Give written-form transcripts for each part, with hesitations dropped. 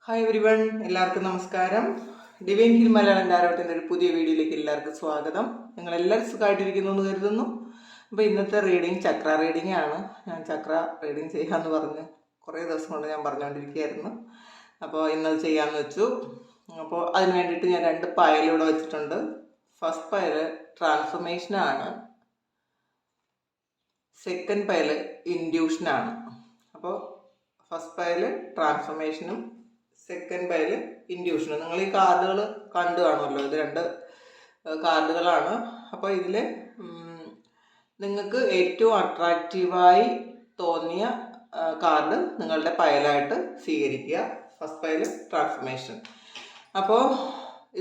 Hi everyone, എല്ലാവർക്കും നമസ്കാരം. Divine hill Malayalam ധാരാവത്തിൻ്റെ ഒരു പുതിയ വീഡിയോയിലേക്ക് എല്ലാവർക്കും സ്വാഗതം. നിങ്ങളെല്ലാവരും സുഖമായിട്ടിരിക്കുന്നു എന്ന് കരുതുന്നു. അപ്പോൾ ഇന്നത്തെ റീഡിങ് ചക്ര റീഡിംഗ് ആണ്. ഞാൻ ചക്ര റീഡിങ് ചെയ്യാമെന്ന് പറഞ്ഞ് കുറേ ദിവസം കൊണ്ട് ഞാൻ പറഞ്ഞുകൊണ്ടിരിക്കുകയായിരുന്നു. അപ്പോൾ ഇന്നത് ചെയ്യാമെന്ന് വെച്ചു. അപ്പോൾ അതിന് വേണ്ടിയിട്ട് ഞാൻ 2 പയലിവിടെ വെച്ചിട്ടുണ്ട്. First പയൽ ട്രാൻസ്ഫോർമേഷനാണ്, second പയൽ ഇൻഡ്യൂഷനാണ്. അപ്പോൾ ഫസ്റ്റ് പയൽ ട്രാൻസ്ഫോർമേഷനും സെക്കൻഡ് പയൽ ഇൻഡ്യൂഷനും. നിങ്ങൾ ഈ കാർഡുകൾ കണ്ടു കാണുമല്ലോ, ഇത് 2 കാർഡുകളാണ്. അപ്പോൾ ഇതിൽ നിങ്ങൾക്ക് ഏറ്റവും അട്രാക്റ്റീവായി തോന്നിയ കാർഡ് നിങ്ങളുടെ പയലായിട്ട് സ്വീകരിക്കുക. First പയൽ transformation. അപ്പോൾ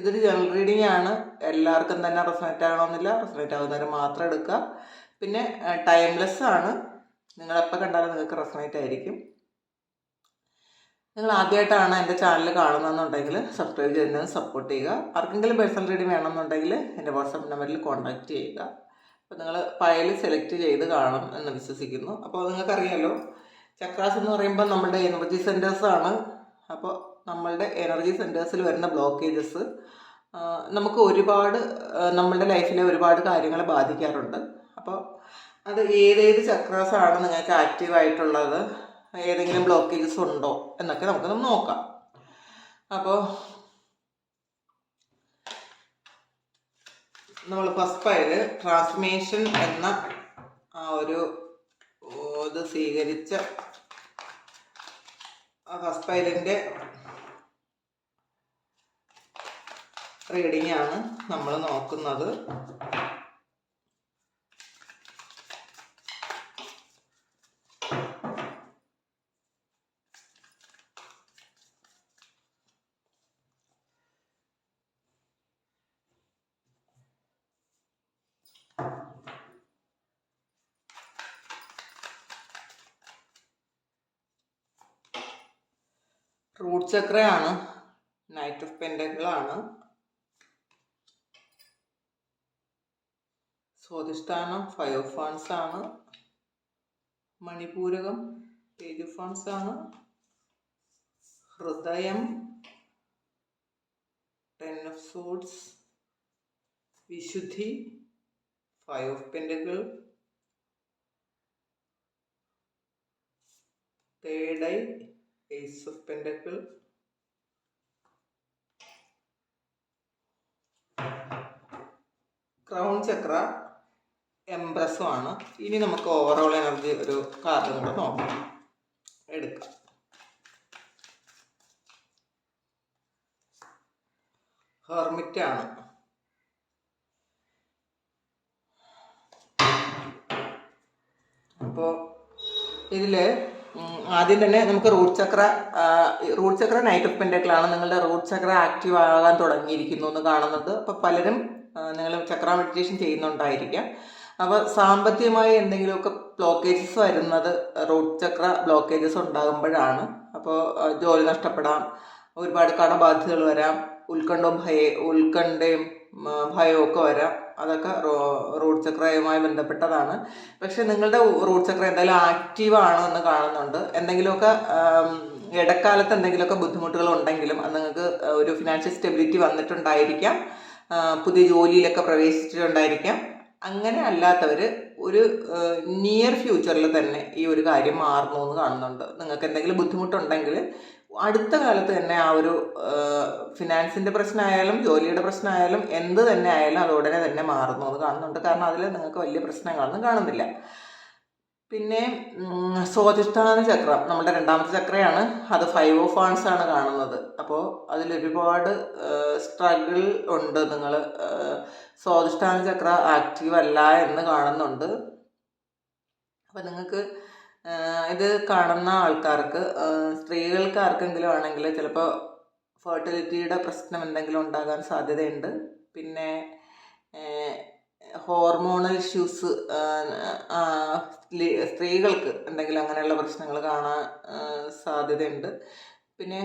ഇതൊരു ജനറൽ റീഡിംഗ് ആണ്. എല്ലാവർക്കും തന്നെ റെസണേറ്റ് ആകണമെന്നില്ല, റെസണേറ്റ് ആകുന്നവർ മാത്രം എടുക്കുക. പിന്നെ ടൈംലെസ് ആണ്, നിങ്ങളെപ്പോൾ കണ്ടാലും നിങ്ങൾക്ക് റെസണേറ്റ് ആയിരിക്കും. നിങ്ങൾ ആദ്യമായിട്ടാണ് എൻ്റെ ചാനൽ കാണുന്നതെന്നുണ്ടെങ്കിൽ സബ്സ്ക്രൈബ് ചെയ്യുന്നത് സപ്പോർട്ട് ചെയ്യുക. ആർക്കെങ്കിലും പേഴ്സണൽ റീഡിംഗ് വേണമെന്നുണ്ടെങ്കിൽ എൻ്റെ വാട്സാപ്പ് നമ്പറിൽ കോൺടാക്റ്റ് ചെയ്യുക. അപ്പോൾ നിങ്ങൾ പയൽ സെലക്ട് ചെയ്ത് കാണും എന്ന് വിശ്വസിക്കുന്നു. അപ്പോൾ നിങ്ങൾക്കറിയാമല്ലോ, ചക്രാസ് എന്ന് പറയുമ്പോൾ നമ്മുടെ എനർജി സെൻറ്റേഴ്സാണ്. അപ്പോൾ നമ്മളുടെ എനർജി സെൻറ്റേഴ്സിൽ വരുന്ന ബ്ലോക്കേജസ് നമുക്ക് നമ്മളുടെ ലൈഫിലെ ഒരുപാട് കാര്യങ്ങളെ ബാധിക്കാറുണ്ട്. അപ്പോൾ അത് ഏതേത് ചക്രാസാണ് നിങ്ങൾക്ക് ആക്റ്റീവായിട്ടുള്ളത്, ഏതെങ്കിലും ബ്ലോക്കേജസ് ഉണ്ടോ എന്നൊക്കെ നമുക്കൊന്ന് നോക്കാം. അപ്പോൾ നമ്മൾ ഫസ്റ്റ് പയൽ ട്രാൻസ്ഫോർമേഷൻ എന്ന ആ ഒരു ഇത് സ്വീകരിച്ച ഫസ്റ്റ് പയലിൻ്റെ റീഡിംഗ് ആണ് നമ്മൾ നോക്കുന്നത്. റൂട്ട് ചക്രയാണ്, നൈറ്റ് ഓഫ് പെൻഡക്കിളാണ്, സ്വാധിഷ്ഠാനം 5 ഓഫ് വാൻസ് ആണ്, മണിപൂരകം പേജ് ഓഫ് വാൻസ് ആണ്, ഹൃദയം 10 ഓഫ് സോഡ്സ്, വിശുദ്ധി 5 of pentacle, third eye Ace of Pentacle, crown chakra എംപ്രസും ആണ്. ഇനി നമുക്ക് ഓവറോൾ എനർജി ഒരു കാർഡ് കൂടെ നോക്കാം, എടുക്കാം. ഹെർമിറ്റ് ആണ്. അപ്പോൾ ഇതിൽ ആദ്യം തന്നെ നമുക്ക് റൂട്ട് ചക്ര നൈറ്റ് ഓഫ് പെൻഡക്കിളാണ്. നിങ്ങളുടെ റൂട്ട് ചക്ര ആക്റ്റീവ് ആകാൻ തുടങ്ങിയിരിക്കുന്നു എന്ന് കാണുന്നത്. അപ്പോൾ പലരും നിങ്ങൾ ചക്ര മെഡിറ്റേഷൻ ചെയ്യുന്നുണ്ടായിരിക്കാം. അപ്പോൾ സാമ്പത്തികമായി എന്തെങ്കിലുമൊക്കെ ബ്ലോക്കേജസ് വരുന്നത് റൂട്ട് ചക്ര ബ്ലോക്കേജസ് ഉണ്ടാകുമ്പോഴാണ്. അപ്പോൾ ജോലി നഷ്ടപ്പെടാം, ഒരുപാട് കടബാധ്യതകൾ വരാം, ഉത്കണ്ഠയും ഭയവും ഒക്കെ വരാം. അതൊക്കെ റൂട്ട് ചക്രയുമായി ബന്ധപ്പെട്ടതാണ്. പക്ഷെ നിങ്ങളുടെ റൂട്ട് ചക്ര എന്തായാലും ആക്റ്റീവാണ് എന്ന് കാണുന്നുണ്ട്. എന്തെങ്കിലുമൊക്കെ ഇടക്കാലത്ത് എന്തെങ്കിലുമൊക്കെ ബുദ്ധിമുട്ടുകൾ ഉണ്ടെങ്കിലും അത് നിങ്ങൾക്ക് ഒരു ഫിനാൻഷ്യൽ സ്റ്റെബിലിറ്റി വന്നിട്ടുണ്ടായിരിക്കാം, പുതിയ ജോലിയിലൊക്കെ പ്രവേശിച്ചിട്ടുണ്ടായിരിക്കാം. അങ്ങനെ അല്ലാത്തവർ ഒരു നിയർ ഫ്യൂച്ചറിൽ തന്നെ ഈ ഒരു കാര്യം മാറുന്നു എന്ന് കാണുന്നുണ്ട്. നിങ്ങൾക്ക് എന്തെങ്കിലും ബുദ്ധിമുട്ടുണ്ടെങ്കിൽ അടുത്ത കാലത്ത് തന്നെ ആ ഒരു ഫിനാൻസിൻ്റെ പ്രശ്നമായാലും ജോലിയുടെ പ്രശ്നമായാലും എന്ത് തന്നെ ആയാലും അത് ഉടനെ തന്നെ മാറുന്നു എന്ന് കാണുന്നുണ്ട്. കാരണം അതിൽ നിങ്ങൾക്ക് വലിയ പ്രശ്നങ്ങളൊന്നും കാണുന്നില്ല. പിന്നെ സ്വാധിഷ്ഠാന ചക്രം നമ്മുടെ 2ാമത്തെ ചക്രയാണ്. അത് 5 ഓഫ് വാൻസ് ആണ് കാണുന്നത്. അപ്പോൾ അതിലൊരുപാട് സ്ട്രഗിൾ ഉണ്ട്. നിങ്ങൾ സ്വാധിഷ്ഠാന ചക്ര ആക്റ്റീവ് അല്ല എന്ന് കാണുന്നുണ്ട്. അപ്പം നിങ്ങൾക്ക് ഇത് കാണുന്ന ആൾക്കാർക്ക്, സ്ത്രീകൾക്ക് ആർക്കെങ്കിലും ആണെങ്കിൽ ചിലപ്പോൾ ഫെർട്ടിലിറ്റിയുടെ പ്രശ്നം എന്തെങ്കിലും ഉണ്ടാകാൻ സാധ്യതയുണ്ട്. പിന്നെ ഹോർമോണൽ ഇഷ്യൂസ്, സ്ത്രീകൾക്ക് എന്തെങ്കിലും അങ്ങനെയുള്ള പ്രശ്നങ്ങൾ കാണാൻ സാധ്യതയുണ്ട്. പിന്നെ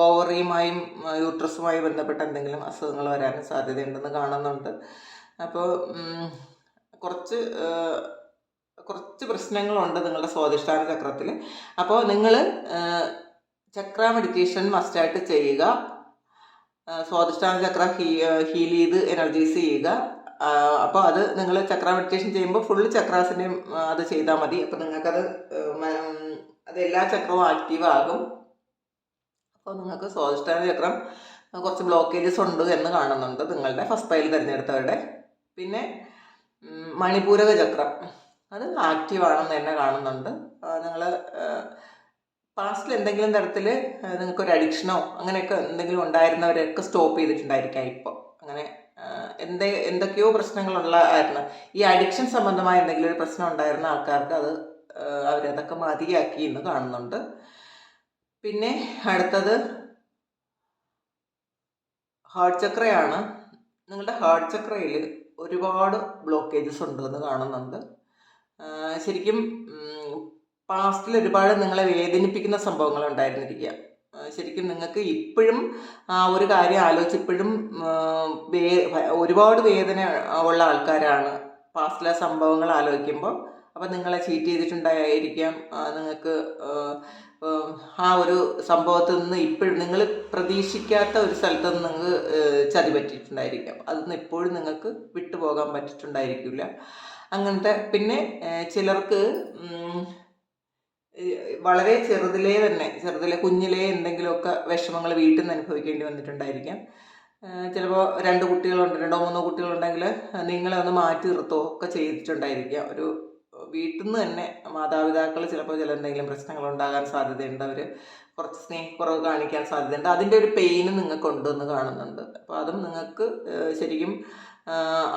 ഓവറിയുമായും യൂട്രസുമായി ബന്ധപ്പെട്ട എന്തെങ്കിലും അസുഖങ്ങൾ വരാനും സാധ്യതയുണ്ടെന്ന് കാണുന്നുണ്ട്. അപ്പോൾ കുറച്ച് പ്രശ്നങ്ങളുണ്ട് നിങ്ങളുടെ സ്വാധിഷ്ഠാന ചക്രത്തിൽ. അപ്പോൾ നിങ്ങൾ ചക്ര മെഡിറ്റേഷൻ മസ്റ്റായിട്ട് ചെയ്യുക. സ്വാധിഷ്ഠാന ചക്ര ഹീൽ ചെയ്ത് എനർജൈസ് ചെയ്യുക. അപ്പോൾ അത് നിങ്ങൾ ചക്ര മെഡിറ്റേഷൻ ചെയ്യുമ്പോൾ ഫുള്ള് ചക്രാസിൻ്റെയും അത് ചെയ്താൽ മതി. അപ്പോൾ നിങ്ങൾക്കത് അത് എല്ലാ ചക്രവും ആക്റ്റീവ് ആകും. അപ്പോൾ നിങ്ങൾക്ക് സ്വാധിഷ്ഠാന ചക്രം കുറച്ച് ബ്ലോക്കേജസ് ഉണ്ട് എന്ന് കാണുന്നുണ്ട് നിങ്ങളുടെ ഫസ്റ്റ് പൈൽ തിരഞ്ഞെടുത്തവരുടെ. പിന്നെ മണിപൂരക ചക്രം അത് ആക്റ്റീവ് ആണെന്ന് തന്നെ കാണുന്നുണ്ട്. നിങ്ങൾ പാസ്റ്റിൽ എന്തെങ്കിലും തരത്തിൽ നിങ്ങൾക്കൊരു അഡിക്ഷനോ അങ്ങനെയൊക്കെ എന്തെങ്കിലും ഉണ്ടായിരുന്നവരൊക്കെ സ്റ്റോപ്പ് ചെയ്തിട്ടുണ്ടായിരിക്കാം. ഇപ്പോൾ അങ്ങനെ എന്തൊക്കെയോ പ്രശ്നങ്ങളുള്ളായിരുന്നു. ഈ അഡിക്ഷൻ സംബന്ധമായ എന്തെങ്കിലും ഒരു പ്രശ്നം ഉണ്ടായിരുന്ന ആൾക്കാർക്ക് അത് അവരതൊക്കെ മതിയാക്കി എന്ന് കാണുന്നുണ്ട്. പിന്നെ അടുത്തത് ഹാർട്ട് ചക്രയാണ്. നിങ്ങളുടെ ഹാർട്ട് ചക്രയിൽ ഒരുപാട് ബ്ലോക്കേജസ് ഉണ്ടെന്ന് കാണുന്നുണ്ട്. ശരിക്കും പാസ്റ്റിൽ ഒരുപാട് നിങ്ങളെ വേദനിപ്പിക്കുന്ന സംഭവങ്ങൾ ഉണ്ടായിരുന്നിരിക്കുക. ശരിക്കും നിങ്ങൾക്ക് ഇപ്പോഴും ആ ഒരു കാര്യം ആലോചിച്ച് ഇപ്പോഴും ഒരുപാട് വേദന ഉള്ള ആൾക്കാരാണ് പാസ്റ്റിലെ സംഭവങ്ങൾ ആലോചിക്കുമ്പോൾ. അപ്പം നിങ്ങളെ ചീറ്റ് ചെയ്തിട്ടുണ്ടായിരിക്കാം. നിങ്ങൾക്ക് ആ ഒരു സംഭവത്തിൽ നിന്ന് ഇപ്പോഴും നിങ്ങൾ പ്രതീക്ഷിക്കാത്ത ഒരു സ്ഥലത്ത് നിന്ന് നിങ്ങൾക്ക് ചതി പറ്റിയിട്ടുണ്ടായിരിക്കാം. അതിൽ ഇപ്പോഴും നിങ്ങൾക്ക് വിട്ടുപോകാൻ പറ്റിയിട്ടുണ്ടായിരിക്കില്ല അങ്ങനത്തെ. പിന്നെ ചിലർക്ക് വളരെ ചെറുതിലെ കുഞ്ഞിലേ എന്തെങ്കിലുമൊക്കെ വിഷമങ്ങൾ വീട്ടിൽ നിന്ന് അനുഭവിക്കേണ്ടി വന്നിട്ടുണ്ടായിരിക്കാം. ചിലപ്പോൾ 2 കുട്ടികളുണ്ട്, 2-3 കുട്ടികളുണ്ടെങ്കിൽ നിങ്ങളെ ഒന്ന് മാറ്റി നിർത്തുകയോ ഒക്കെ ചെയ്തിട്ടുണ്ടായിരിക്കാം. ഒരു വീട്ടിൽ നിന്ന് തന്നെ മാതാപിതാക്കൾ ചിലപ്പോൾ എന്തെങ്കിലും പ്രശ്നങ്ങൾ ഉണ്ടാകാൻ സാധ്യതയുണ്ട്. അവർ കുറച്ച് സ്നേഹക്കുറവ് കാണിക്കാൻ സാധ്യതയുണ്ട്. അതിൻ്റെ ഒരു പെയിന് നിങ്ങൾക്കുണ്ടെന്ന് കാണുന്നുണ്ട്. അപ്പോൾ അതും നിങ്ങൾക്ക് ശരിക്കും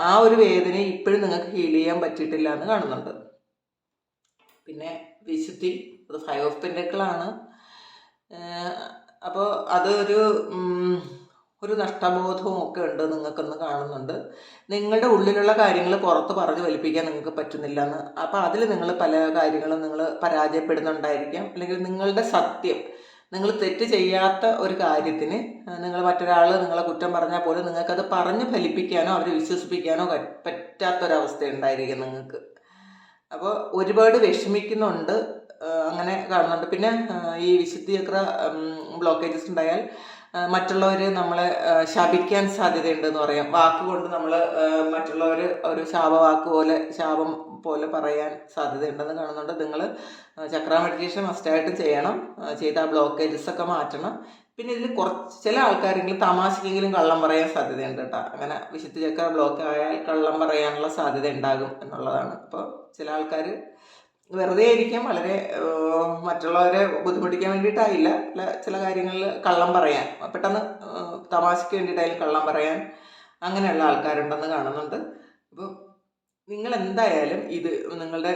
ആ ഒരു വേദന ഇപ്പോഴും നിങ്ങൾക്ക് ഹീൽ ചെയ്യാൻ പറ്റിയിട്ടില്ല എന്ന് കാണുന്നുണ്ട്. പിന്നെ വിശുദ്ധി, അത് 5 ഓഫ് പെന്റക്കിളാണ്. അപ്പോൾ അതൊരു നഷ്ടബോധവും ഒക്കെ ഉണ്ട് നിങ്ങൾക്കെന്ന് കാണുന്നുണ്ട്. നിങ്ങളുടെ ഉള്ളിലുള്ള കാര്യങ്ങൾ പുറത്ത് പറഞ്ഞ് വലിപ്പിക്കാൻ നിങ്ങൾക്ക് പറ്റുന്നില്ല എന്ന്. അപ്പോൾ അതിൽ നിങ്ങൾ പല കാര്യങ്ങളും നിങ്ങൾ പരാജയപ്പെടുന്നുണ്ടായിരിക്കാം. അല്ലെങ്കിൽ നിങ്ങളുടെ സത്യം, നിങ്ങൾ തെറ്റ് ചെയ്യാത്ത ഒരു കാര്യത്തിന് നിങ്ങൾ മറ്റൊരാൾ നിങ്ങളെ കുറ്റം പറഞ്ഞാൽ പോലും നിങ്ങൾക്കത് പറഞ്ഞ് ഫലിപ്പിക്കാനോ അവരെ വിശ്വസിപ്പിക്കാനോ പറ്റാത്തൊരവസ്ഥ ഉണ്ടായിരിക്കും നിങ്ങൾക്ക്. അപ്പോൾ ഒരുപാട് വിഷമിക്കുന്നുണ്ട്, അങ്ങനെ കാണുന്നുണ്ട്. പിന്നെ ഈ വിശുദ്ധി ചക്ര ബ്ലോക്കേജസ് ഉണ്ടായാൽ മറ്റുള്ളവർ നമ്മളെ ശപിക്കാൻ സാധ്യതയുണ്ടെന്ന് പറയാം. വാക്കുകൊണ്ട് നമ്മൾ മറ്റുള്ളവർ ഒരു ശാപം പോലെ പറയാൻ സാധ്യതയുണ്ടെന്ന് കാണുന്നുണ്ട്. നിങ്ങൾ ചക്ര മെഡിറ്റേഷൻ മസ്റ്റായിട്ട് ചെയ്യണം. ചെയ്ത ആ ബ്ലോക്കേജസ് ഒക്കെ മാറ്റണം. പിന്നെ ഇതിൽ ചില ആൾക്കാരെങ്കിലും തമാശക്കെങ്കിലും കള്ളം പറയാൻ സാധ്യതയുണ്ട് കേട്ടോ. അങ്ങനെ വിശുദ്ധ ചക്ര ബ്ലോക്ക് ആയാൽ കള്ളം പറയാനുള്ള സാധ്യത ഉണ്ടാകും എന്നുള്ളതാണ്. അപ്പോൾ ചില ആൾക്കാർ വെറുതെ ആയിരിക്കും, വളരെ മറ്റുള്ളവരെ ബുദ്ധിമുട്ടിക്കാൻ വേണ്ടിയിട്ടായില്ല, ചില കാര്യങ്ങളിൽ കള്ളം പറയാൻ, പെട്ടെന്ന് തമാശയ്ക്ക് വേണ്ടിയിട്ടായാലും കള്ളം പറയാൻ അങ്ങനെയുള്ള ആൾക്കാരുണ്ടെന്ന് കാണുന്നുണ്ട്. അപ്പോൾ നിങ്ങൾ എന്തായാലും ഇത് നിങ്ങളുടെ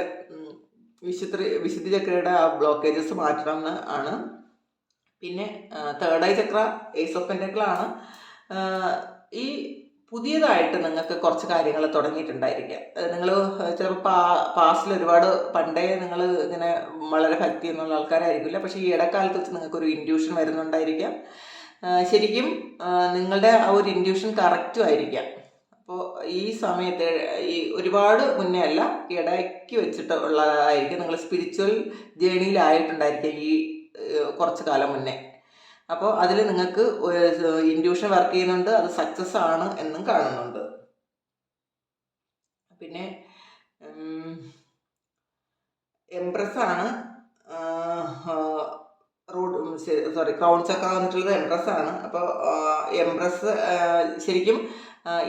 വിശുദ്ധി ചക്രയുടെ ആ ബ്ലോക്കേജസ് മാറ്റണം എന്ന് ആണ്. പിന്നെ third eye chakra ace of പെന്റക്കിളാണ്. ഈ പുതിയതായിട്ട് നിങ്ങൾക്ക് കുറച്ച് കാര്യങ്ങൾ തുടങ്ങിയിട്ടുണ്ടായിരിക്കാം. നിങ്ങൾ ചിലപ്പോൾ പാസ്റ്റിൽ ഒരുപാട് പണ്ടേ നിങ്ങൾ ഇങ്ങനെ വളരെ ഭക്തി എന്നുള്ള ആൾക്കാരായിരിക്കില്ല. പക്ഷേ ഈ ഇടക്കാലത്ത് വെച്ച് നിങ്ങൾക്കൊരു ഇൻഡ്യൂഷൻ വരുന്നുണ്ടായിരിക്കാം. ശരിക്കും നിങ്ങളുടെ ആ ഒരു ഇൻഡ്യൂഷൻ കറക്റ്റും ആയിരിക്കാം. അപ്പോൾ ഈ സമയത്ത് ഈ ഒരുപാട് മുന്നേ അല്ല, ഇടയ്ക്ക് വെച്ചിട്ട് ഉള്ളതായിരിക്കും. നിങ്ങൾ സ്പിരിച്വൽ ജേണിയിലായിട്ടുണ്ടായിരിക്കാം ഈ കുറച്ച് കാലം മുന്നേ. അപ്പോൾ അതിൽ നിങ്ങൾക്ക് ഇൻഡ്യൂഷൻ വർക്ക് ചെയ്യുന്നുണ്ട്, അത് സക്സസ് ആണ് എന്നും കാണുന്നുണ്ട്. പിന്നെ എംപ്രസ് ആണ് ക്രൗൺ ചക്ര വന്നിട്ടുള്ളത് എംപ്രസ് ആണ്. അപ്പോൾ എംപ്രസ് ശരിക്കും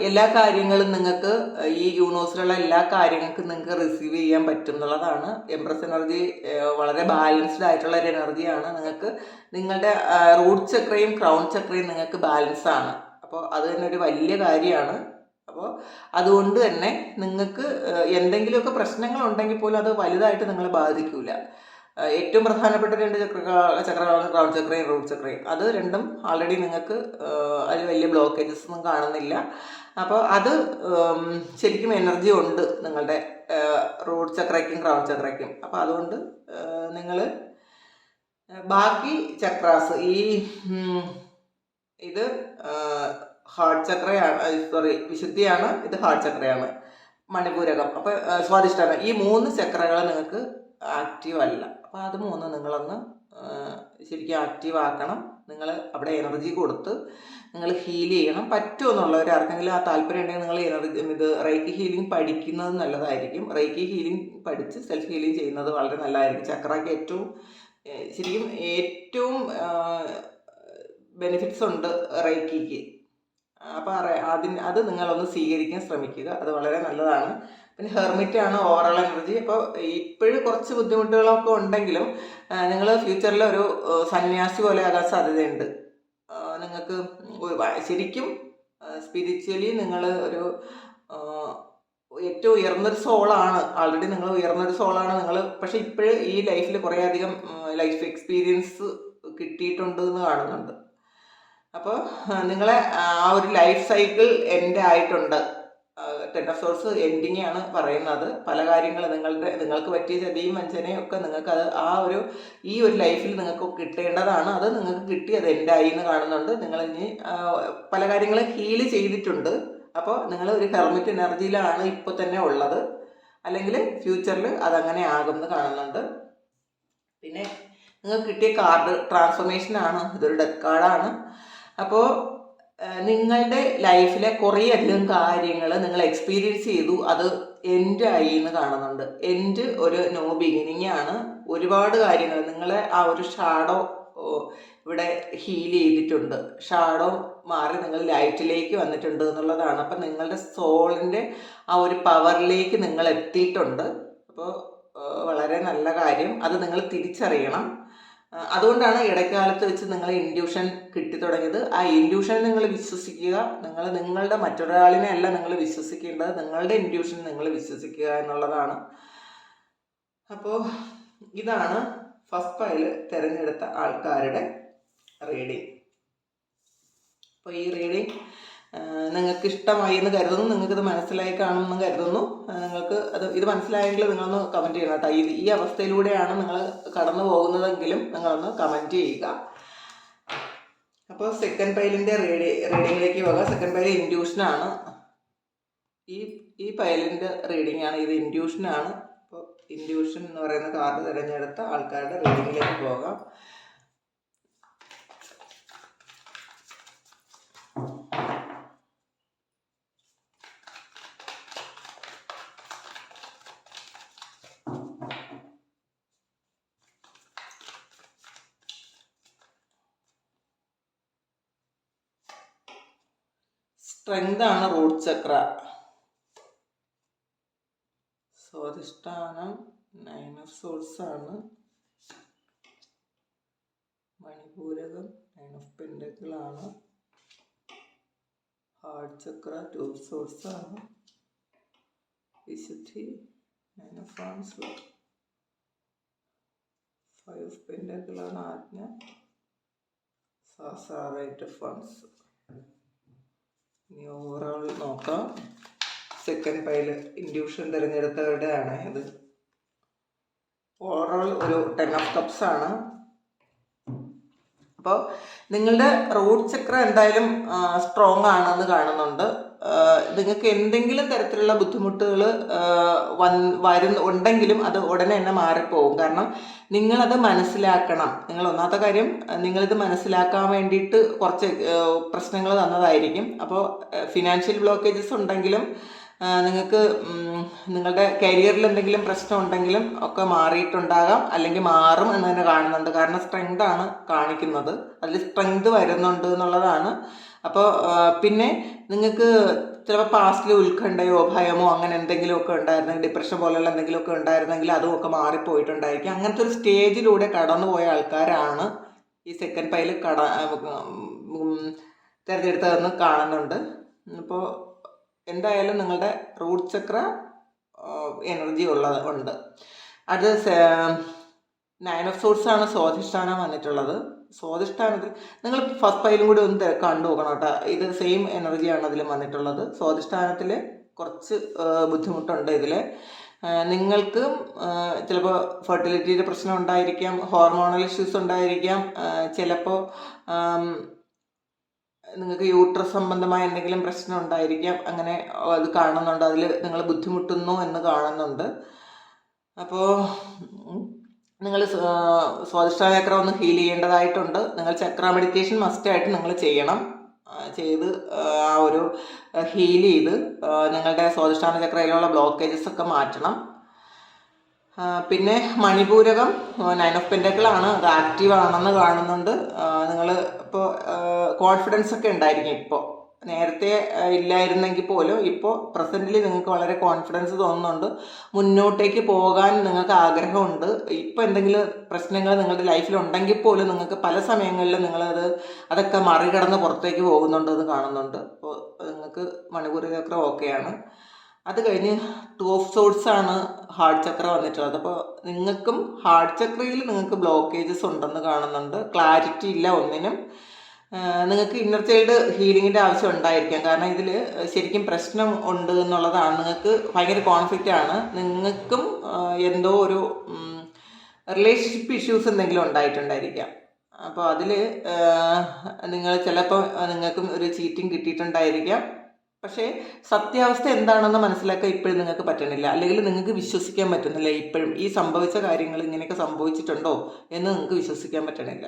എല്ലാ കാര്യങ്ങളും നിങ്ങൾക്ക് ഈ യൂണിവേഴ്സിലുള്ള എല്ലാ കാര്യങ്ങൾക്കും നിങ്ങൾക്ക് റിസീവ് ചെയ്യാൻ പറ്റും എന്നുള്ളതാണ്. എംപ്രസ് എനർജി വളരെ ബാലൻസ്ഡ് ആയിട്ടുള്ള ഒരു എനർജിയാണ്. നിങ്ങൾക്ക് നിങ്ങളുടെ റൂട്ട് ചക്രയും ക്രൗൺ ചക്രയും നിങ്ങൾക്ക് ബാലൻസ് ആണ്. അപ്പോൾ അത് തന്നെ ഒരു വലിയ കാര്യമാണ്. അപ്പോൾ അതുകൊണ്ട് തന്നെ നിങ്ങൾക്ക് എന്തെങ്കിലുമൊക്കെ പ്രശ്നങ്ങൾ ഉണ്ടെങ്കിൽ പോലും അത് വലുതായിട്ട് നിങ്ങളെ ബാധിക്കില്ല. ഏറ്റവും പ്രധാനപ്പെട്ട 2 ചക്രങ്ങളാണ് ക്രൗൺ ചക്രയും റൂട്ട് ചക്രയും. അത് രണ്ടും ആൾറെഡി നിങ്ങൾക്ക് അതിൽ വലിയ ബ്ലോക്കേജസ് ഒന്നും കാണുന്നില്ല. അപ്പോൾ അത് ശരിക്കും എനർജി ഉണ്ട് നിങ്ങളുടെ റൂട്ട് ചക്രയ്ക്കും ക്രൗൺ ചക്രയ്ക്കും. അപ്പോൾ അതുകൊണ്ട് നിങ്ങൾ ബാക്കി ചക്രാസ് ഇത് ഹാർട്ട് ചക്രയാണ്, വിശുദ്ധിയാണ്, ഇത് ഹാർട്ട് ചക്രയാണ്, മണിപൂരകം, അപ്പോൾ സ്വാദിഷ്ഠാനം, ഈ 3 ചക്രകൾ നിങ്ങൾക്ക് ആക്റ്റീവ് അല്ല. അപ്പോൾ അത് 3 നിങ്ങളൊന്ന് ശരിക്കും ആക്റ്റീവ് ആക്കണം. നിങ്ങൾ അവിടെ എനർജി കൊടുത്ത് നിങ്ങൾ ഹീൽ ചെയ്യണം. പറ്റുമെന്നുള്ളവർ ആർക്കെങ്കിലും ആ താല്പര്യം ഉണ്ടെങ്കിൽ നിങ്ങൾ ഇത് റൈക്കി ഹീലിംഗ് പഠിക്കുന്നത് നല്ലതായിരിക്കും. റൈക്കി ഹീലിംഗ് പഠിച്ച് സെൽഫ് ഹീലിംഗ് ചെയ്യുന്നത് വളരെ നല്ലതായിരിക്കും. ചക്രയ്ക്ക് ശരിക്കും ഏറ്റവും ബെനിഫിറ്റ്സ് ഉണ്ട് റൈക്കിക്ക്. അപ്പോൾ അത് നിങ്ങളൊന്ന് സ്വീകരിക്കാൻ ശ്രമിക്കുക, അത് വളരെ നല്ലതാണ്. പിന്നെ ഹെർമിറ്റാണ് ഓവറോൾ എനർജി. അപ്പോൾ ഇപ്പോഴും കുറച്ച് ബുദ്ധിമുട്ടുകളൊക്കെ ഉണ്ടെങ്കിലും നിങ്ങൾ ഫ്യൂച്ചറിൽ ഒരു സന്യാസി പോലെ ആകാൻ സാധ്യതയുണ്ട്. നിങ്ങൾക്ക് ശരിക്കും സ്പിരിച്വലി നിങ്ങൾ ഒരു ഏറ്റവും ഉയർന്നൊരു സോളാണ്. ഓൾറെഡി നിങ്ങൾ ഉയർന്നൊരു സോളാണ് നിങ്ങൾ. പക്ഷെ ഇപ്പോഴും ഈ ലൈഫിൽ കുറേയധികം ലൈഫ് എക്സ്പീരിയൻസ് കിട്ടിയിട്ടുണ്ട് എന്ന് കാണുന്നുണ്ട്. അപ്പോൾ നിങ്ങളെ ആ ഒരു ലൈഫ് സൈക്കിൾ എൻഡ് ആയിട്ടുണ്ട്. 10 of Swords എൻഡിങ് ആണ് പറയുന്നത്. പല കാര്യങ്ങൾ നിങ്ങൾക്ക് പറ്റിയ ചതിയും വഞ്ചനയും ഒക്കെ നിങ്ങൾക്ക് ഈ ഒരു ലൈഫിൽ നിങ്ങൾക്ക് കിട്ടേണ്ടതാണ്. അത് നിങ്ങൾക്ക് കിട്ടി, അത് എൻഡായി എന്ന് കാണുന്നുണ്ട്. നിങ്ങൾ ഇനി പല കാര്യങ്ങളും ഹീല് ചെയ്തിട്ടുണ്ട്. അപ്പോൾ നിങ്ങൾ ഒരു ഹെർമിറ്റ് എനർജിയിലാണ് ഇപ്പോൾ തന്നെ ഉള്ളത്. അല്ലെങ്കിൽ ഫ്യൂച്ചറിൽ അതങ്ങനെ ആകുമെന്ന് കാണുന്നുണ്ട്. പിന്നെ നിങ്ങൾക്ക് കിട്ടിയ കാർഡ് ട്രാൻസ്ഫോർമേഷനാണ്. ഇതൊരു ഡെത്ത് കാർഡാണ്. അപ്പോൾ നിങ്ങളുടെ ലൈഫിലെ കുറേയധികം കാര്യങ്ങൾ നിങ്ങൾ എക്സ്പീരിയൻസ് ചെയ്തു, അത് എൻഡ് ആയി എന്ന് കാണുന്നുണ്ട്. എൻഡ് ഒരു നോ ബിഗിനിങ് ആണ്. ഒരുപാട് കാര്യങ്ങൾ നിങ്ങളെ ആ ഒരു ഷാഡോ ഇവിടെ ഹീൽ ചെയ്തിട്ടുണ്ട്. ഷാഡോ മാറി നിങ്ങൾ ലൈറ്റിലേക്ക് വന്നിട്ടുണ്ട് എന്നുള്ളതാണ്. അപ്പം നിങ്ങളുടെ സോളിൻ്റെ ആ ഒരു പവറിലേക്ക് നിങ്ങൾ എത്തിയിട്ടുണ്ട്. അപ്പോൾ വളരെ നല്ല കാര്യം. അത് നിങ്ങൾ തിരിച്ചറിയണം. അതുകൊണ്ടാണ് ഇടക്കാലത്ത് വെച്ച് നിങ്ങൾ ഇൻഡ്യൂഷൻ കിട്ടി തുടങ്ങിയത്. ആ ഇൻഡ്യൂഷൻ നിങ്ങൾ വിശ്വസിക്കുക. നിങ്ങളുടെ മറ്റൊരാളിനെ അല്ല നിങ്ങൾ വിശ്വസിക്കേണ്ടത്, നിങ്ങളുടെ ഇൻഡ്യൂഷൻ നിങ്ങൾ വിശ്വസിക്കുക എന്നുള്ളതാണ്. അപ്പോൾ ഇതാണ് ഫസ്റ്റ് പൈല് തിരഞ്ഞെടുത്ത ആൾക്കാരുടെ റീഡിങ്. അപ്പോൾ ഈ റീഡിങ് നിങ്ങൾക്ക് ഇഷ്ടമായി എന്ന് കരുതുന്നു, നിങ്ങൾക്കിത് മനസ്സിലായി കാണുമെന്ന് കരുതുന്നു. നിങ്ങൾക്ക് ഇത് മനസ്സിലായെങ്കിൽ നിങ്ങളൊന്ന് കമൻറ്റ് ചെയ്യണം കേട്ടോ. ഈ അവസ്ഥയിലൂടെയാണ് നിങ്ങൾ കടന്നു പോകുന്നതെങ്കിലും നിങ്ങളൊന്ന് കമൻറ്റ് ചെയ്യുക. അപ്പോൾ സെക്കൻഡ് പൈലിൻ്റെ റീഡിങ്ങിലേക്ക് പോകാം. സെക്കൻഡ് പൈൽ ഇൻഡ്യൂഷനാണ്. ഈ പൈലിൻ്റെ റീഡിംഗ് ആണ്. ഇത് ഇൻഡ്യൂഷനാണ്. അപ്പോൾ ഇൻഡ്യൂഷൻ എന്ന് പറയുന്ന കാർഡ് തിരഞ്ഞെടുത്ത ആൾക്കാരുടെ റീഡിങ്ങിലേക്ക് പോകാം. സ്ട്രെങ്ത് ആണ് റൂട്ട് ചക്ര. സ്വാധിഷ്ഠാനം 9 of Swords ആണ്. മണിപൂരകം 9 of Pentacles ആണ്. ഹാർട്ട് ചക്ര 2 of Swords ആണ്. വിശുദ്ധി 9 of Wands, 5 of Pentacles ആണ് ആജ്ഞ. സാസാറ 8 of Wands. ഇനി ഓവറോൾ നോക്കാം. സെക്കൻഡ് പൈല് ഇൻഡ്യൂഷൻ തിരഞ്ഞെടുത്തവരുടെയാണ് ഇത്. ഓവറോൾ ഒരു 10 of Cups ആണ്. അപ്പോൾ നിങ്ങളുടെ റൂട്ട് ചക്ര എന്തായാലും സ്ട്രോങ് ആണെന്ന് കാണുന്നുണ്ട്. നിങ്ങൾക്ക് എന്തെങ്കിലും തരത്തിലുള്ള ബുദ്ധിമുട്ടുകൾ ഉണ്ടെങ്കിലും അത് ഉടനെ തന്നെ മാറിപ്പോകും. കാരണം നിങ്ങളത് മനസ്സിലാക്കണം. ഒന്നാമത്തെ കാര്യം, നിങ്ങളിത് മനസ്സിലാക്കാൻ വേണ്ടിയിട്ട് കുറച്ച് പ്രശ്നങ്ങൾ തന്നതായിരിക്കും. അപ്പോൾ ഫിനാൻഷ്യൽ ബ്ലോക്കേജസ് ഉണ്ടെങ്കിലും നിങ്ങൾക്ക് നിങ്ങളുടെ കരിയറിൽ എന്തെങ്കിലും പ്രശ്നം ഉണ്ടെങ്കിലും ഒക്കെ മാറിയിട്ടുണ്ടാകാം, അല്ലെങ്കിൽ മാറും എന്ന് തന്നെ കാണുന്നുണ്ട്. കാരണം സ്ട്രെങ്ത് ആണ് കാണിക്കുന്നത്, അതിൽ സ്ട്രെങ്ത് വരുന്നുണ്ട് എന്നുള്ളതാണ്. അപ്പോൾ പിന്നെ നിങ്ങൾക്ക് ചിലപ്പോൾ പാസ്റ്റിൽ ഉത്കണ്ഠയോ ഭയമോ അങ്ങനെ എന്തെങ്കിലുമൊക്കെ ഉണ്ടായിരുന്നെങ്കിൽ, ഡിപ്രഷൻ പോലെയുള്ള എന്തെങ്കിലുമൊക്കെ ഉണ്ടായിരുന്നെങ്കിൽ അതുമൊക്കെ മാറിപ്പോയിട്ടുണ്ടായിരിക്കും. അങ്ങനത്തെ ഒരു സ്റ്റേജിലൂടെ കടന്നുപോയ ആൾക്കാരാണ് ഈ സെക്കൻഡ് പൈൽ തിരഞ്ഞെടുത്തതെന്ന് കാണുന്നുണ്ട്. അപ്പോൾ എന്തായാലും നിങ്ങളുടെ റൂട്ട് ചക്ര എനർജി ഉണ്ട്. അത് 9 of Swords ആണ് സ്വാധിഷ്ഠാനം വന്നിട്ടുള്ളത്. സ്വാധിഷ്ഠാനത്തിൽ നിങ്ങൾ ഫസ്റ്റ് പൈലും കൂടി ഒന്ന് കണ്ടു നോക്കണം കേട്ടോ. ഇത് സെയിം എനർജിയാണ് അതിലും വന്നിട്ടുള്ളത്. സ്വാധിഷ്ഠാനത്തിൽ കുറച്ച് ബുദ്ധിമുട്ടുണ്ട് ഇതിൽ. നിങ്ങൾക്ക് ചിലപ്പോൾ ഫെർട്ടിലിറ്റിയുടെ പ്രശ്നം ഉണ്ടായിരിക്കാം, ഹോർമോണൽ ഇഷ്യൂസ് ഉണ്ടായിരിക്കാം, ചിലപ്പോൾ നിങ്ങൾക്ക് യൂട്രസ് സംബന്ധമായ എന്തെങ്കിലും പ്രശ്നം ഉണ്ടായിരിക്കാം. അങ്ങനെ അത് കാണുന്നുണ്ട്. അതിൽ നിങ്ങൾ ബുദ്ധിമുട്ടുന്നു എന്ന് കാണുന്നുണ്ട്. അപ്പോൾ നിങ്ങൾ സ്വാധിഷ്ഠാന ചക്രം ഒന്ന് ഹീൽ ചെയ്യേണ്ടതായിട്ടുണ്ട്. നിങ്ങൾ ചക്ര മെഡിറ്റേഷൻ മസ്റ്റായിട്ട് നിങ്ങൾ ചെയ്യണം. ചെയ്ത് ആ ഒരു ഹീൽ ചെയ്ത് നിങ്ങളുടെ സ്വാധിഷ്ഠാന ചക്രയിലുള്ള ബ്ലോക്കേജസ് ഒക്കെ മാറ്റണം. പിന്നെ മണിപൂരകം 9 ഓഫ് പെൻറ്റക്കിൾ ആണ്, അത് ആക്റ്റീവ് ആണെന്ന് കാണുന്നുണ്ട്. നിങ്ങൾ ഇപ്പോൾ കോൺഫിഡൻസ് ഒക്കെ ഉണ്ടായിരിക്കും. ഇപ്പോൾ നേരത്തെ ഇല്ലായിരുന്നെങ്കിൽ പോലും ഇപ്പോൾ പ്രസൻ്റ്ലി നിങ്ങൾക്ക് വളരെ കോൺഫിഡൻസ് തോന്നുന്നുണ്ട്. മുന്നോട്ടേക്ക് പോകാൻ നിങ്ങൾക്ക് ആഗ്രഹമുണ്ട്. ഇപ്പോൾ എന്തെങ്കിലും പ്രശ്നങ്ങൾ നിങ്ങളുടെ ലൈഫിൽ ഉണ്ടെങ്കിൽ പോലും നിങ്ങൾക്ക് പല സമയങ്ങളിലും അതൊക്കെ മറികടന്ന് പുറത്തേക്ക് പോകുന്നുണ്ടെന്ന് കാണുന്നുണ്ട്. അപ്പോൾ നിങ്ങൾക്ക് മണിപൂര ചക്രം ഓക്കെയാണ്. അത് കഴിഞ്ഞ് 2 ഓഫ് സോഡ്സ് ആണ് ഹാർട്ട് ചക്ര വന്നിട്ടുള്ളത്. അപ്പോൾ നിങ്ങൾക്കും ഹാർട്ട് ചക്രയിൽ നിങ്ങൾക്ക് ബ്ലോക്കേജസ് ഉണ്ടെന്ന് കാണുന്നുണ്ട്. ക്ലാരിറ്റി ഇല്ല ഒന്നിനും. നിങ്ങൾക്ക് ഇന്നർ ചൈൽഡ് ഹീലിങ്ങിൻ്റെ ആവശ്യം ഉണ്ടായിരിക്കാം. കാരണം ഇതിൽ ശരിക്കും പ്രശ്നം ഉണ്ട് എന്നുള്ളതാണ്. നിങ്ങൾക്ക് ഭയങ്കര കോൺഫ്ലിക്റ്റ് ആണ്. നിങ്ങൾക്കും എന്തോ ഒരു റിലേഷൻഷിപ്പ് ഇഷ്യൂസ് എന്തെങ്കിലും ഉണ്ടായിട്ടുണ്ടായിരിക്കാം. അപ്പോൾ അതിൽ നിങ്ങൾ ചിലപ്പോൾ നിങ്ങൾക്കും ഒരു ചീറ്റിംഗ് കിട്ടിയിട്ടുണ്ടായിരിക്കാം. പക്ഷേ സത്യാവസ്ഥ എന്താണെന്ന് മനസ്സിലാക്കാൻ ഇപ്പോഴും നിങ്ങൾക്ക് പറ്റണില്ല, അല്ലെങ്കിൽ നിങ്ങൾക്ക് വിശ്വസിക്കാൻ പറ്റുന്നില്ല. ഇപ്പോഴും ഈ സംഭവിച്ച കാര്യങ്ങൾ ഇങ്ങനെയൊക്കെ സംഭവിച്ചിട്ടുണ്ടോ എന്ന് നിങ്ങൾക്ക് വിശ്വസിക്കാൻ പറ്റണില്ല.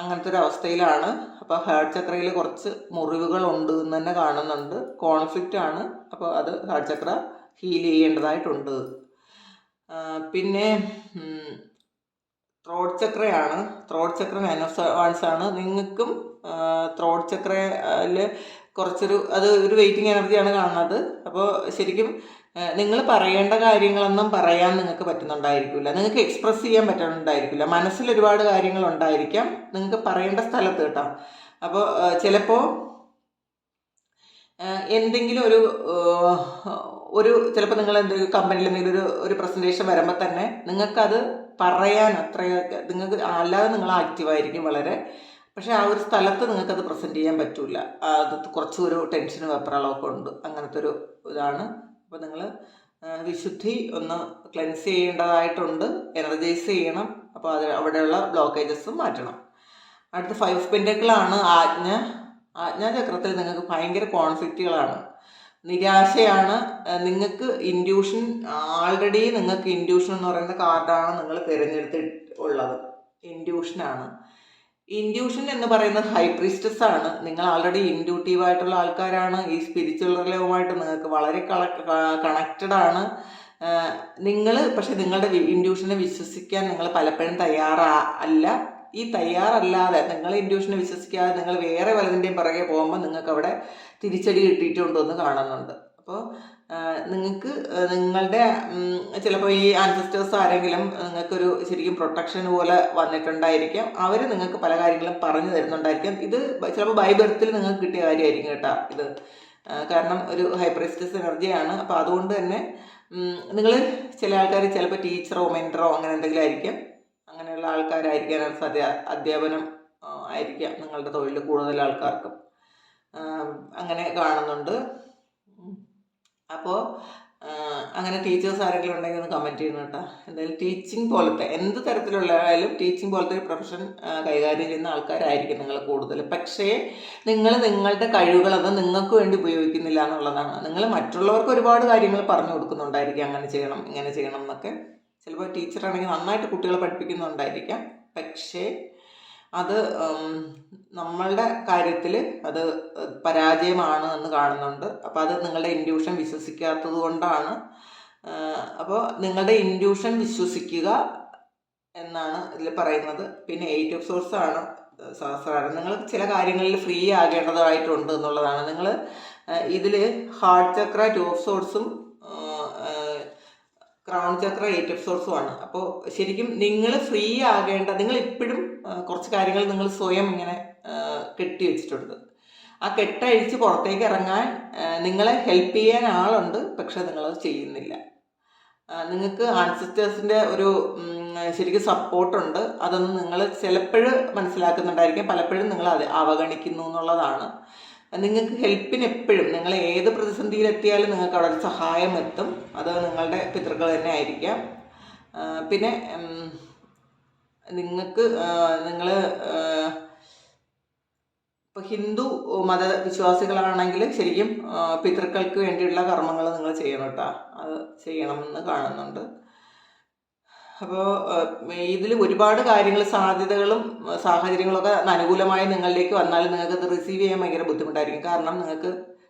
അങ്ങനത്തെ ഒരു അവസ്ഥയിലാണ്. അപ്പോൾ ഹാർട്ട് ചക്രയിൽ കുറച്ച് മുറിവുകളുണ്ട് എന്ന് തന്നെ കാണുന്നുണ്ട്. കോൺഫ്ലിക്റ്റ് ആണ്. അപ്പോൾ അത് ഹാർട്ട് ചക്ര ഹീൽ ചെയ്യേണ്ടതായിട്ടുണ്ട്. പിന്നെ ത്രോട്ട് ചക്രയാണ്. ത്രോട്ട് ചക്ര 9 ഓഫ് വാൻഡ്സ് ആണ്. നിങ്ങൾക്കും ത്രോട്ട് ചക്രയിൽ ഒരു വെയിറ്റിംഗ് എനർജിയാണ് കാണുന്നത്. അപ്പോൾ ശരിക്കും നിങ്ങൾ പറയേണ്ട കാര്യങ്ങളൊന്നും പറയാൻ നിങ്ങൾക്ക് പറ്റുന്നുണ്ടായിരിക്കില്ല. നിങ്ങൾക്ക് എക്സ്പ്രസ് ചെയ്യാൻ പറ്റുന്നുണ്ടായിരിക്കില്ല. മനസ്സിൽ ഒരുപാട് കാര്യങ്ങളുണ്ടായിരിക്കാം, നിങ്ങൾക്ക് പറയേണ്ട സ്ഥലത്ത് കേട്ടോ. അപ്പോൾ ചിലപ്പോൾ എന്തെങ്കിലും ചിലപ്പോൾ നിങ്ങൾ എന്തെങ്കിലും കമ്പനിയിൽ എന്തെങ്കിലും ഒരു പ്രസൻറ്റേഷൻ വരുമ്പോൾ തന്നെ നിങ്ങൾക്കത് പറയാൻ നിങ്ങൾക്ക് അല്ലാതെ നിങ്ങൾ ആക്റ്റീവായിരിക്കും വളരെ. പക്ഷേ ആ ഒരു സ്ഥലത്ത് നിങ്ങൾക്കത് പ്രസൻറ്റ് ചെയ്യാൻ പറ്റില്ല. അത് കുറച്ചൊരു ടെൻഷനും വെപ്രാളമൊക്കെ ഉണ്ട്. അങ്ങനത്തെ ഒരു ഇതാണ്. അപ്പോൾ നിങ്ങൾ വിശുദ്ധി ഒന്ന് ക്ലെൻസ് ചെയ്യേണ്ടതായിട്ടുണ്ട്, എനർജൈസ് ചെയ്യണം. അപ്പോൾ അവിടെയുള്ള ബ്ലോക്കേജസും മാറ്റണം. അടുത്ത 5 ഓഫ് പെൻറ്റക്കിൾ ആണ് ആജ്ഞാചക്രത്തിൽ നിങ്ങൾക്ക് ഭയങ്കര കോൺഫ്ലിക്റ്റുകളാണ്, നിരാശയാണ്. നിങ്ങൾക്ക് ഇൻഡ്യൂഷൻ ആൾറെഡി നിങ്ങൾക്ക് ഇൻഡ്യൂഷൻ എന്ന് പറയുന്ന കാർഡാണ് നിങ്ങൾ തിരഞ്ഞെടുത്തിട്ടുള്ളത്. ഇൻഡ്യൂഷനാണ്. ഇൻഡ്യൂഷൻ എന്ന് പറയുന്നത് ഹൈ പ്രീസ്റ്റസ് ആണ്. നിങ്ങൾ ആൾറെഡി ഇൻഡ്യൂട്ടീവായിട്ടുള്ള ആൾക്കാരാണ്. ഈ സ്പിരിച്വൽ റിലേവുമായിട്ട് നിങ്ങൾക്ക് വളരെ കണക്റ്റഡ് ആണ് നിങ്ങൾ. പക്ഷെ നിങ്ങളുടെ ഇൻഡ്യൂഷനെ വിശ്വസിക്കാൻ നിങ്ങൾ പലപ്പോഴും തയ്യാറല്ല. ഈ തയ്യാറല്ലാതെ നിങ്ങൾ ഇൻഡ്യൂഷനെ വിശ്വസിക്കാതെ നിങ്ങൾ വേറെ വലതിൻ്റെയും പുറകെ പോകുമ്പോൾ നിങ്ങൾക്ക് അവിടെ തിരിച്ചടി കിട്ടിയിട്ടുണ്ടെന്ന് കാണുന്നുണ്ട്. അപ്പോൾ നിങ്ങൾക്ക് നിങ്ങളുടെ ചിലപ്പോൾ ഈ ആൻസസ്റ്റേഴ്സ് ആരെങ്കിലും നിങ്ങൾക്കൊരു ശരിക്കും പ്രൊട്ടക്ഷൻ പോലെ വന്നിട്ടുണ്ടായിരിക്കാം. അവർ നിങ്ങൾക്ക് പല കാര്യങ്ങളും പറഞ്ഞു തരുന്നുണ്ടായിരിക്കാം. ഇത് ചിലപ്പോൾ ബൈ ബർത്തിൽ നിങ്ങൾക്ക് കിട്ടിയ കാര്യമായിരിക്കും കേട്ടോ ഇത്. കാരണം ഒരു ഹൈപ്രിസ്റ്റസ് എനർജിയാണ്. അപ്പോൾ അതുകൊണ്ട് തന്നെ നിങ്ങൾ ചില ആൾക്കാർ ചിലപ്പോൾ ടീച്ചറോ മെൻറ്ററോ അങ്ങനെ എന്തെങ്കിലും ആയിരിക്കും. അങ്ങനെയുള്ള ആൾക്കാരായിരിക്കാൻ സാധ്യത. അധ്യാപനം ആയിരിക്കാം നിങ്ങളുടെ തൊഴിൽ കൂടുതൽ ആൾക്കാർക്കും അങ്ങനെ കാണുന്നുണ്ട്. അപ്പോൾ അങ്ങനെ ടീച്ചേഴ്സ് ആരെങ്കിലും ഉണ്ടെങ്കിൽ ഒന്ന് കമൻറ്റ് ചെയ്യണം കേട്ടോ. എന്തായാലും ടീച്ചിങ് പോലത്തെ എന്ത് തരത്തിലുള്ളതായാലും ടീച്ചിങ് പോലത്തെ ഒരു പ്രൊഫഷൻ കൈകാര്യം ചെയ്യുന്ന ആൾക്കാരായിരിക്കും നിങ്ങൾ കൂടുതൽ. പക്ഷേ നിങ്ങൾ നിങ്ങളുടെ കഴിവുകളത് നിങ്ങൾക്ക് വേണ്ടി ഉപയോഗിക്കുന്നില്ല എന്നുള്ളതാണ്. നിങ്ങൾ മറ്റുള്ളവർക്ക് ഒരുപാട് കാര്യങ്ങൾ പറഞ്ഞു കൊടുക്കുന്നുണ്ടായിരിക്കും, അങ്ങനെ ചെയ്യണം ഇങ്ങനെ ചെയ്യണം എന്നൊക്കെ. ചിലപ്പോൾ ടീച്ചറാണെങ്കിൽ നന്നായിട്ട് കുട്ടികളെ പഠിപ്പിക്കുന്നുണ്ടായിരിക്കാം. പക്ഷേ അത് നമ്മളുടെ കാര്യത്തിൽ അത് പരാജയമാണ് എന്ന് കാണുന്നുണ്ട്. അപ്പോൾ അത് നിങ്ങളുടെ ഇൻഡ്യൂഷൻ വിശ്വസിക്കാത്തത് കൊണ്ടാണ്. അപ്പോൾ നിങ്ങളുടെ ഇൻഡ്യൂഷൻ വിശ്വസിക്കുക എന്നാണ് ഇതിൽ പറയുന്നത്. പിന്നെ 8 ഓഫ് സോഴ്സ് ആണ് സഹസ്രാരം. നിങ്ങൾ ചില കാര്യങ്ങളിൽ ഫ്രീ ആകേണ്ടതായിട്ടുണ്ട് എന്നുള്ളതാണ്. നിങ്ങൾ ഇതിൽ ഹാർട്ട് ചക്ര 2 ഓഫ് സോഴ്സും ക്രൗൺ ചക്ര 8 ഓഫ് സോഴ്സും ആണ്. അപ്പോൾ ശരിക്കും നിങ്ങൾ ഫ്രീ ആകേണ്ട, നിങ്ങൾ ഇപ്പോഴും കുറച്ച് കാര്യങ്ങൾ നിങ്ങൾ സ്വയം ഇങ്ങനെ കെട്ടി വെച്ചിട്ടുണ്ട്. ആ കെട്ടഴിച്ച് പുറത്തേക്ക് ഇറങ്ങാൻ നിങ്ങളെ ഹെൽപ്പ് ചെയ്യാൻ ആളുണ്ട്, പക്ഷെ നിങ്ങളത് ചെയ്യുന്നില്ല. നിങ്ങൾക്ക് ആൻസിസ്റ്റേഴ്സിൻ്റെ ഒരു ശരിക്കും സപ്പോർട്ടുണ്ട്. അതൊന്നും നിങ്ങൾ ചിലപ്പോഴും മനസ്സിലാക്കുന്നുണ്ടായിരിക്കും, പലപ്പോഴും നിങ്ങൾ അത് അവഗണിക്കുന്നു എന്നുള്ളതാണ്. നിങ്ങൾക്ക് ഹെൽപ്പിന് എപ്പോഴും നിങ്ങൾ ഏത് പ്രതിസന്ധിയിലെത്തിയാലും നിങ്ങൾക്ക് അവിടെ ഒരു സഹായം എത്തും. അത് നിങ്ങളുടെ പിതൃക്കൾ തന്നെ ആയിരിക്കാം. പിന്നെ നിങ്ങൾ ഇപ്പോൾ ഹിന്ദു മതവിശ്വാസികളാണെങ്കിൽ ശരിക്കും പിതൃക്കൾക്ക് വേണ്ടിയുള്ള കർമ്മങ്ങൾ നിങ്ങൾ ചെയ്യണം കേട്ടോ. അത് ചെയ്യണമെന്ന് കാണുന്നുണ്ട്. അപ്പോൾ ഇതിൽ ഒരുപാട് കാര്യങ്ങൾ സാധ്യതകളും സാഹചര്യങ്ങളൊക്കെ അനുകൂലമായി നിങ്ങളിലേക്ക് വന്നാൽ നിങ്ങൾക്ക് അത് റിസീവ് ചെയ്യാൻ ഭയങ്കര ബുദ്ധിമുട്ടായിരിക്കും. കാരണം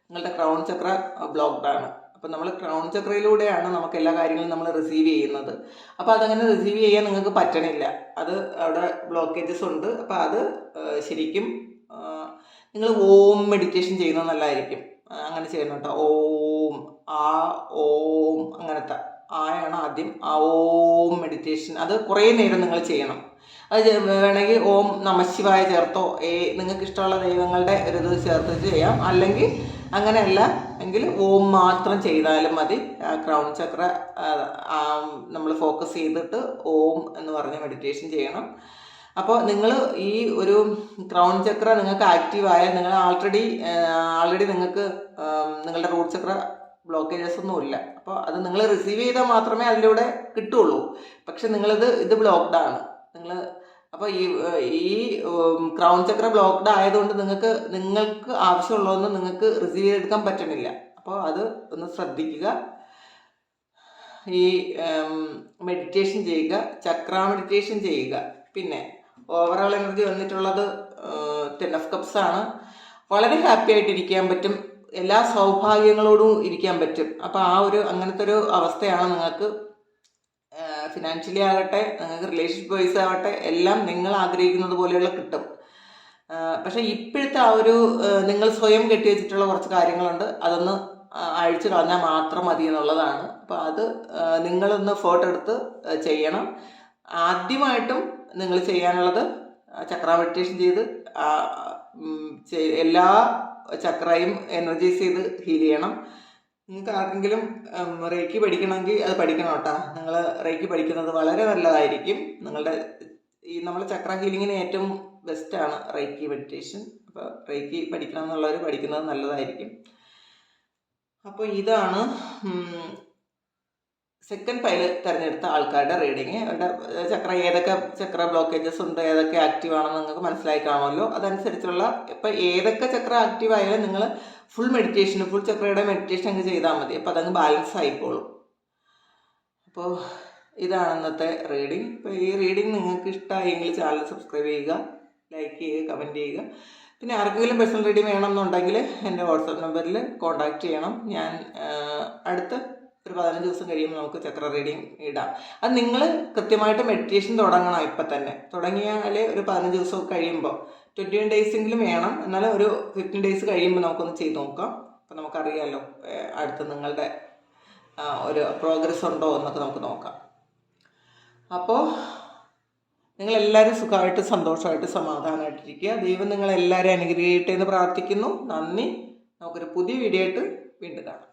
നിങ്ങളുടെ ക്രൗൺ ചക്ര ബ്ലോക്ക്ഡ് ആണ്. അപ്പം നമ്മൾ ക്രൗൺ ചക്രയിലൂടെയാണ് നമുക്ക് എല്ലാ കാര്യങ്ങളും നമ്മൾ റിസീവ് ചെയ്യുന്നത്. അപ്പോൾ അതങ്ങനെ റിസീവ് ചെയ്യാൻ നിങ്ങൾക്ക് പറ്റണില്ല. അത് അവിടെ ബ്ലോക്കേജസ് ഉണ്ട്. അപ്പോൾ അത് ശരിക്കും നിങ്ങൾ ഓം മെഡിറ്റേഷൻ ചെയ്യുന്നത് നല്ലതായിരിക്കും. അങ്ങനെ ചെയ്യണം കേട്ടോ. ഓം ഓം അങ്ങനത്തെ ആയാണ് ആദ്യം ആ ഓം മെഡിറ്റേഷൻ. അത് കുറേ നേരം നിങ്ങൾ ചെയ്യണം. അത് വേണമെങ്കിൽ ഓം നമശിവായ ചേർത്തോ നിങ്ങൾക്ക് ഇഷ്ടമുള്ള ദൈവങ്ങളുടെ ഒരു ഇത് ചേർത്ത് ചെയ്യാം. അല്ലെങ്കിൽ അങ്ങനെയല്ല എങ്കിൽ ഓം മാത്രം ചെയ്താലും മതി. ക്രൗൺ ചക്ര നമ്മൾ ഫോക്കസ് ചെയ്തിട്ട് ഓം എന്ന് പറഞ്ഞ മെഡിറ്റേഷൻ ചെയ്യണം. അപ്പോൾ നിങ്ങൾ ഈ ഒരു ക്രൗൺ ചക്ര നിങ്ങൾക്ക് ആക്റ്റീവ് ആയാൽ നിങ്ങൾ ആൾറെഡി നിങ്ങൾക്ക് നിങ്ങളുടെ റൂട്ട് ചക്ര ബ്ലോക്കേജസ് ഒന്നുമില്ല. അപ്പോൾ അത് നിങ്ങൾ റിസീവ് ചെയ്താൽ മാത്രമേ അതിലൂടെ കിട്ടുള്ളൂ. പക്ഷെ ഇത് ബ്ലോക്ക്ഡ് ആണ്. അപ്പോൾ ഈ ക്രൗൺ ചക്ര ബ്ലോക്ക്ഡ് ആയതുകൊണ്ട് നിങ്ങൾക്ക് ആവശ്യമുള്ളതൊന്നും നിങ്ങൾക്ക് റിസീവ് ചെയ്തെടുക്കാൻ പറ്റണില്ല. അപ്പോൾ അത് ഒന്ന് ശ്രദ്ധിക്കുക. ഈ മെഡിറ്റേഷൻ ചെയ്യുക, ചക്ര മെഡിറ്റേഷൻ ചെയ്യുക. പിന്നെ ഓവറോൾ എനർജി വന്നിട്ടുള്ളത് 10 of Cups ആണ്. വളരെ ഹാപ്പി ആയിട്ട് ഇരിക്കാൻ പറ്റും. എല്ലാ സൗഭാഗ്യങ്ങളോടും ഇരിക്കാൻ പറ്റും. അപ്പോൾ അങ്ങനത്തെ ഒരു അവസ്ഥയാണ് നിങ്ങൾക്ക്. ഫിനാൻഷ്യലി ആകട്ടെ, നിങ്ങൾക്ക് റിലേഷൻഷിപ്പ് വൈസ് ആകട്ടെ, എല്ലാം നിങ്ങൾ ആഗ്രഹിക്കുന്നത് പോലെയുള്ള കിട്ടും. പക്ഷേ ഇപ്പോഴത്തെ നിങ്ങൾ സ്വയം കെട്ടിവെച്ചിട്ടുള്ള കുറച്ച് കാര്യങ്ങളുണ്ട്. അതൊന്ന് അഴിച്ചു കളഞ്ഞാൽ മാത്രം മതി എന്നുള്ളതാണ്. അപ്പോൾ അത് നിങ്ങളൊന്ന് ഫോട്ടോ എടുത്ത് ചെയ്യണം. ആദ്യമായിട്ടും നിങ്ങൾ ചെയ്യാനുള്ളത് ചക്ര മെഡിറ്റേഷൻ ചെയ്ത് എല്ലാ ചക്രയും എനർജൈസ് ചെയ്ത് ഹീൽ ചെയ്യണം. നിങ്ങൾക്ക് ആർക്കെങ്കിലും റേക്കി പഠിക്കണമെങ്കിൽ അത് പഠിക്കണം കേട്ടോ. നിങ്ങൾ റേക്കി പഠിക്കുന്നത് വളരെ നല്ലതായിരിക്കും. നമ്മൾ ചക്ര ഹീലിങ്ങിന് ഏറ്റവും ബെസ്റ്റാണ് റേക്കി മെഡിറ്റേഷൻ. അപ്പോൾ റേക്കി പഠിക്കണം എന്നുള്ളവർ പഠിക്കുന്നത് നല്ലതായിരിക്കും. അപ്പോൾ ഇതാണ് സെക്കൻഡ് പൈൽ തിരഞ്ഞെടുത്ത ആൾക്കാരുടെ റീഡിങ്. അവരുടെ ഏതൊക്കെ ചക്ര ബ്ലോക്കേജസ് ഉണ്ട്, ഏതൊക്കെ ആക്റ്റീവ് ആണെന്ന് നിങ്ങൾക്ക് മനസ്സിലായി കാണുമല്ലോ. അതനുസരിച്ചുള്ള ഇപ്പം ഏതൊക്കെ ചക്ര ആക്റ്റീവ് ആയാലും നിങ്ങൾ ഫുൾ ചക്രയുടെ മെഡിറ്റേഷൻ അങ്ങ് ചെയ്താൽ മതി. അപ്പോൾ അതങ്ങ് ബാലൻസ് ആയിക്കോളും. അപ്പോൾ ഇതാണ് ഇന്നത്തെ റീഡിങ്. ഇപ്പോൾ ഈ റീഡിങ് നിങ്ങൾക്ക് ഇഷ്ടമായെങ്കിൽ ചാനൽ സബ്സ്ക്രൈബ് ചെയ്യുക, ലൈക്ക് ചെയ്യുക, കമൻറ്റ് ചെയ്യുക. പിന്നെ ആർക്കെങ്കിലും പേഴ്സണൽ റീഡിങ് വേണമെന്നുണ്ടെങ്കിൽ എൻ്റെ വാട്സാപ്പ് നമ്പറിൽ കോൺടാക്റ്റ് ചെയ്യണം. ഞാൻ അടുത്ത ഒരു 15 ദിവസം കഴിയുമ്പോൾ നമുക്ക് ചക്ര റീഡിങ് ഇടാം. അത് നിങ്ങൾ കൃത്യമായിട്ട് മെഡിറ്റേഷൻ തുടങ്ങണം. ഇപ്പം തന്നെ തുടങ്ങിയാൽ ഒരു 15 ദിവസം കഴിയുമ്പോൾ 21 ഡേയ്സെങ്കിലും വേണം. എന്നാലും ഒരു 15 ഡേയ്സ് കഴിയുമ്പോൾ നമുക്കൊന്ന് ചെയ്ത് നോക്കാം. അപ്പം നമുക്കറിയാമല്ലോ അടുത്ത് നിങ്ങളുടെ ഒരു പ്രോഗ്രസ് ഉണ്ടോ എന്നൊക്കെ നമുക്ക് നോക്കാം. അപ്പോൾ നിങ്ങളെല്ലാവരും സുഖമായിട്ട് സന്തോഷമായിട്ട് സമാധാനമായിട്ടിരിക്കുക. ദൈവം നിങ്ങളെല്ലാവരും അനുഗ്രഹിക്കട്ടെ എന്ന് പ്രാർത്ഥിക്കുന്നു. നന്ദി. നമുക്കൊരു പുതിയ വീഡിയോ ആയിട്ട് വീണ്ടും കാണാം.